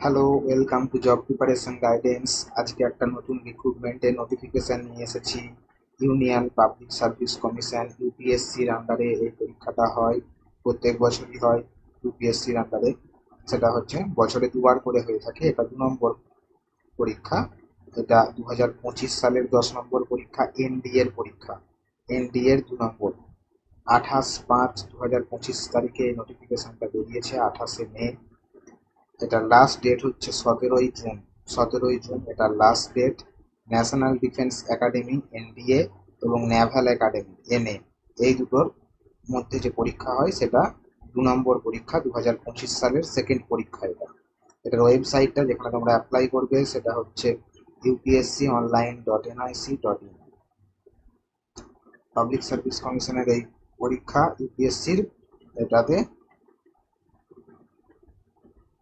Hello, welcome to job preparation guidance. আজকে একটা নতুন রিক্রুটমেন্টের নোটিফিকেশন নিয়ে এসেছি। ইউনিয়ন পাবলিক সার্ভিস কমিশন ইউপিএসসির আন্ডারে এই পরীক্ষাটা হয়, প্রত্যেক বছরই হয় ইউপিএসসির আন্ডারে। সেটা হচ্ছে বছরে দুবার করে হয়ে থাকে। এটা 2 নম্বর পরীক্ষা। এটা 2025 সালের 10 নম্বর পরীক্ষা, এনডি এর পরীক্ষা। এনডি এর 2 নম্বর। 28/5/2025 এই নোটিফিকেশনটা বেরিয়েছে, 28শে মে। এটার লাস্ট ডেট হচ্ছে 17ই জুন। 17ই জুন এটার last date. National defence academy NDA এবং নেভাল একাডেমি এনএ, এই দুটোর মধ্যে যে পরীক্ষা হয় সেটা 2 নম্বর পরীক্ষা। 2025 সালের সেকেন্ড পরীক্ষা এটা। এটার ওয়েবসাইটটা যেখানে তোমরা অ্যাপ্লাই করবে সেটা হচ্ছে upsconline.nic.in। পাবলিক সার্ভিস কমিশনের এই পরীক্ষা ইউপিএসসির। এটাতে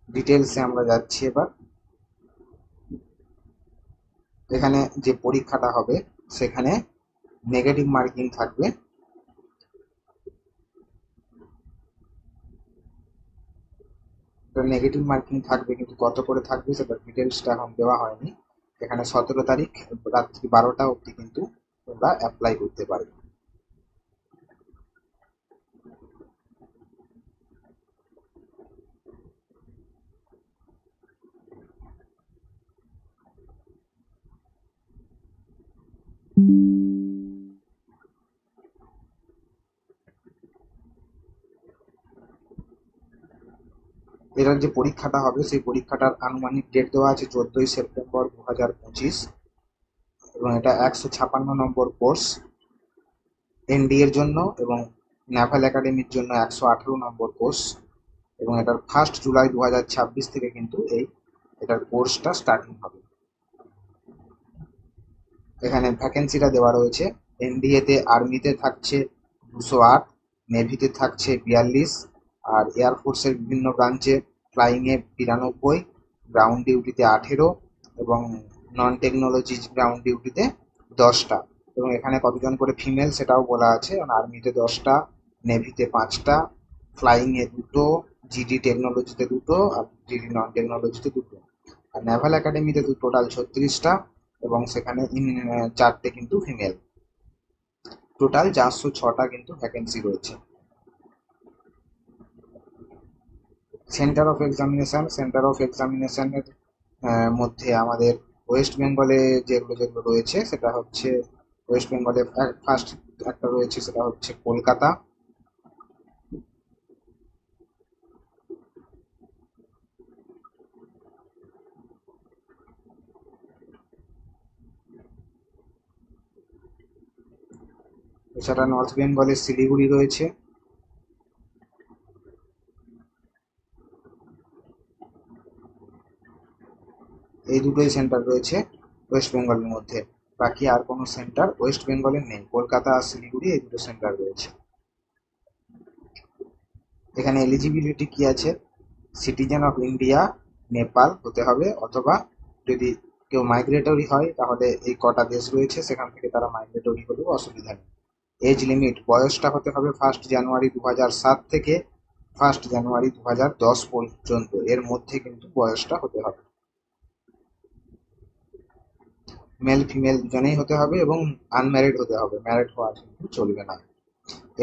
ডিটেলসে আমরা যাচ্ছি এবার। এখানে যে পরীক্ষাটা হবে সেখানে নেগেটিভ মার্কিং থাকবে। নেগেটিভ মার্কিং থাকবে, কিন্তু কত করে থাকবে সেটা ডিটেলসটা এখন দেওয়া হয়নি। এখানে 17 তারিখ রাত্রি 12টা অবধি কিন্তু তোমরা অ্যাপ্লাই করতে পারবে। এটার যে পরীক্ষাটা হবে সেই পরীক্ষাটার আনুমানিক ডেট দেওয়া আছে 14ই সেপ্টেম্বর 2025। এবং এটা 156 নম্বর কোর্স এনডি এর জন্য, এবং নেভাল একাডেমির জন্য 118 নম্বর কোর্স। এবং এটার 1 জুলাই 2026 থেকে কিন্তু এটার কোর্সটা স্টার্টিং হবে। এখানে ভ্যাকেন্সিটা দেওয়া রয়েছে। এনডিএ তে আর্মিতে থাকছে 208, নেভিতে থাকছে 42, আর এয়ারফোর্সের বিভিন্ন ব্রাঞ্চে ফ্লাইংয়ে 92, গ্রাউন্ড ডিউটিতে 18, এবং নন টেকনোলজি গ্রাউন্ড ডিউটিতে 10টা। এবং এখানে কতজন করে ফিমেল সেটাও বলা আছে। আর্মিতে 10টা, নেভিতে 5টা, ফ্লাইংয়ে 2টো, জিডি টেকনোলজিতে 2টো, আর জিডি নন টেকনোলজিতে 2টো। আর নেভাল একাডেমিতে টোটাল 36টা, এবং সেখানে 4টে কিন্তু ফিমেল। টোটাল 406টা কিন্তু ভ্যাকেন্সি রয়েছে। সেন্টার অফ এক্সামিনেশনের মধ্যে আমাদের ওয়েস্ট বেঙ্গলে যেগুলো যেগুলো রয়েছে সেটা হচ্ছে, ওয়েস্ট বেঙ্গলে ফার্স্ট একটা রয়েছে সেটা হচ্ছে কলকাতা। এছাড়া নর্থ বেঙ্গলে শিলিগুড়ি রয়েছে। এই দুটোই সেন্টার রয়েছে ওয়েস্ট বেঙ্গলের মধ্যে। বাকি আর কোনো সেন্টার ওয়েস্ট বেঙ্গলে নেই। কলকাতা আর শিলিগুড়ি এই দুটো সেন্টার রয়েছে। এখানে এলিজিবিলিটি কি আছে? সিটিজেন অফ ইন্ডিয়া, নেপাল হতে হবে, অথবা যদি কেউ মাইগ্রেটরি হয় তাহলে এই কটা দেশ রয়েছে সেখান থেকে তারা মাইগ্রেটরি হলেও অসুবিধা নেই। এজ লিমিট, বয়সটা হতে হবে 1 জানুয়ারি 2007 থেকে 1 জানুয়ারি 2010 পর্যন্ত, এর মধ্যে কিন্তু বয়সটা হতে হবে। মেল ফিমেল দুজনেই হতে হবে, এবং আনম্যারিড হতে হবে, ম্যারিড হওয়া কিন্তু চলবে না।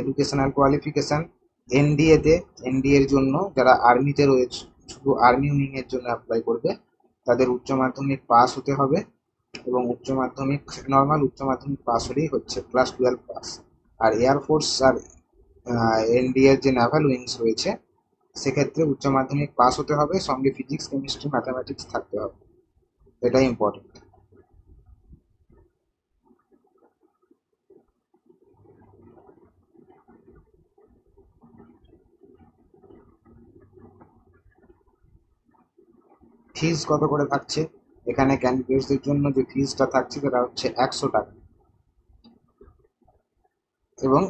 এডুকেশনাল কোয়ালিফিকেশন, এনডিএ তে, এনডিএ এর জন্য যারা আর্মিতে রয়েছে, শুধু আর্মি উইং এর জন্য অ্যাপ্লাই করবে, তাদের উচ্চ মাধ্যমিক পাস হতে হবে। এবং উচ্চ মাধ্যমিক, নর্মাল উচ্চ মাধ্যমিক পাস হলেই হচ্ছে, ক্লাস 12 পাস। আর এয়ারফোর্স আর এনডিএ এর যে নাভাল উইংস রয়েছে সেক্ষেত্রে উচ্চ মাধ্যমিক পাস হতে হবে, সঙ্গে ফিজিক্স কেমিস্ট্রি ম্যাথামেটিক্স থাকতে হবে। এটাই ইম্পর্টেন্ট। ফিজ কত করে থাকছে? এখানে ক্যান্ডিডেটসদের জন্য যে ফিজটা থাকছে সেটা হচ্ছে 100 টাকা। এবং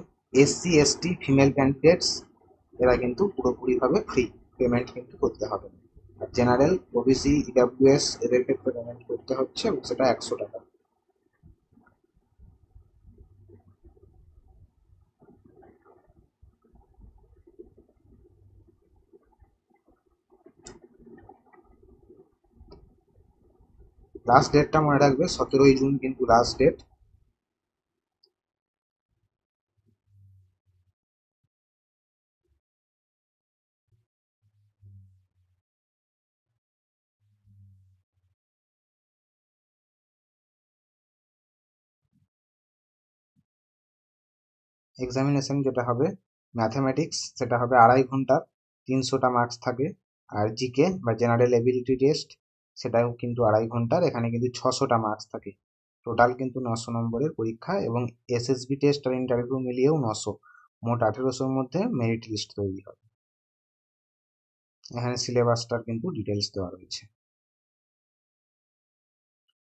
এসসি এসটি ফিমেল ক্যান্ডিডেটস এরা কিন্তু পুরোপুরিভাবে ফ্রি, পেমেন্ট কিন্তু করতে হবে না। আর জেনারেল, ওবিসি, ইডাব্লিউএস এদের ক্ষেত্রে পেমেন্ট করতে হচ্ছে, এবং সেটা 100 টাকা। লাস্ট ডেটটা মনে রাখবে, 17ই জুন কিন্তু লাস্ট ডেট। এক্সামিনেশন যেটা হবে ম্যাথামেটিক্স, সেটা হবে 2.5 ঘন্টার, 300টা মার্কস থাকে। আর জিকে বা জেনারেল এবিলিটি টেস্ট, সেটাও কিন্তু 2.5 ঘন্টার, এখানে কিন্তু 600টা মার্কস থাকে। টোটাল কিন্তু 900 নম্বরের পরীক্ষা, এবং এসএসবি টেস্ট আর ইন্টারভিউ মিলিয়েও 900, মোট 1800-র মধ্যে মেরিট লিস্ট তৈরি হবে। এখানে সিলেবাসটার কিন্তু ডিটেলস দেওয়া রয়েছে।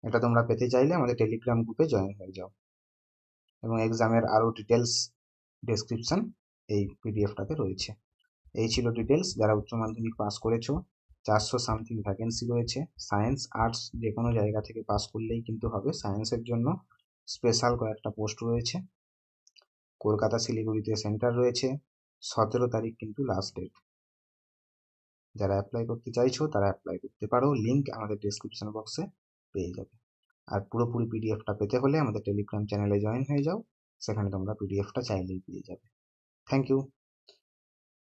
এটা তোমরা পেতে চাইলে আমাদের টেলিগ্রাম গ্রুপে জয়েন হয়ে যাও, এবং এক্সামের আরও ডিটেলস ডেসক্রিপশন এই পিডিএফটাতে রয়েছে। এই ছিল ডিটেলস। যারা উচ্চ মাধ্যমিক পাস করেছো, 400 সামথিং ভ্যাকেন্সি রয়েছে। সায়েন্স আর্টস যে কোনো জায়গা থেকে পাস করলেই কিন্তু হবে। সায়েন্সের জন্য স্পেশাল কয়েকটা পোস্ট রয়েছে। কলকাতা শিলিগুড়িতে সেন্টার রয়েছে। 17 তারিখ কিন্তু লাস্ট ডেট। যারা অ্যাপ্লাই করতে চাইছো তারা অ্যাপ্লাই করতে পারো, লিঙ্ক আমাদের ডেসক্রিপশন বক্সে পেয়ে যাবে। আর পুরোপুরি পিডিএফটা পেতে হলে আমাদের টেলিগ্রাম চ্যানেলে জয়েন হয়ে যাও, সেখানে তোমরা পিডিএফটা চাইলেই পেয়ে যাবে। Thank you.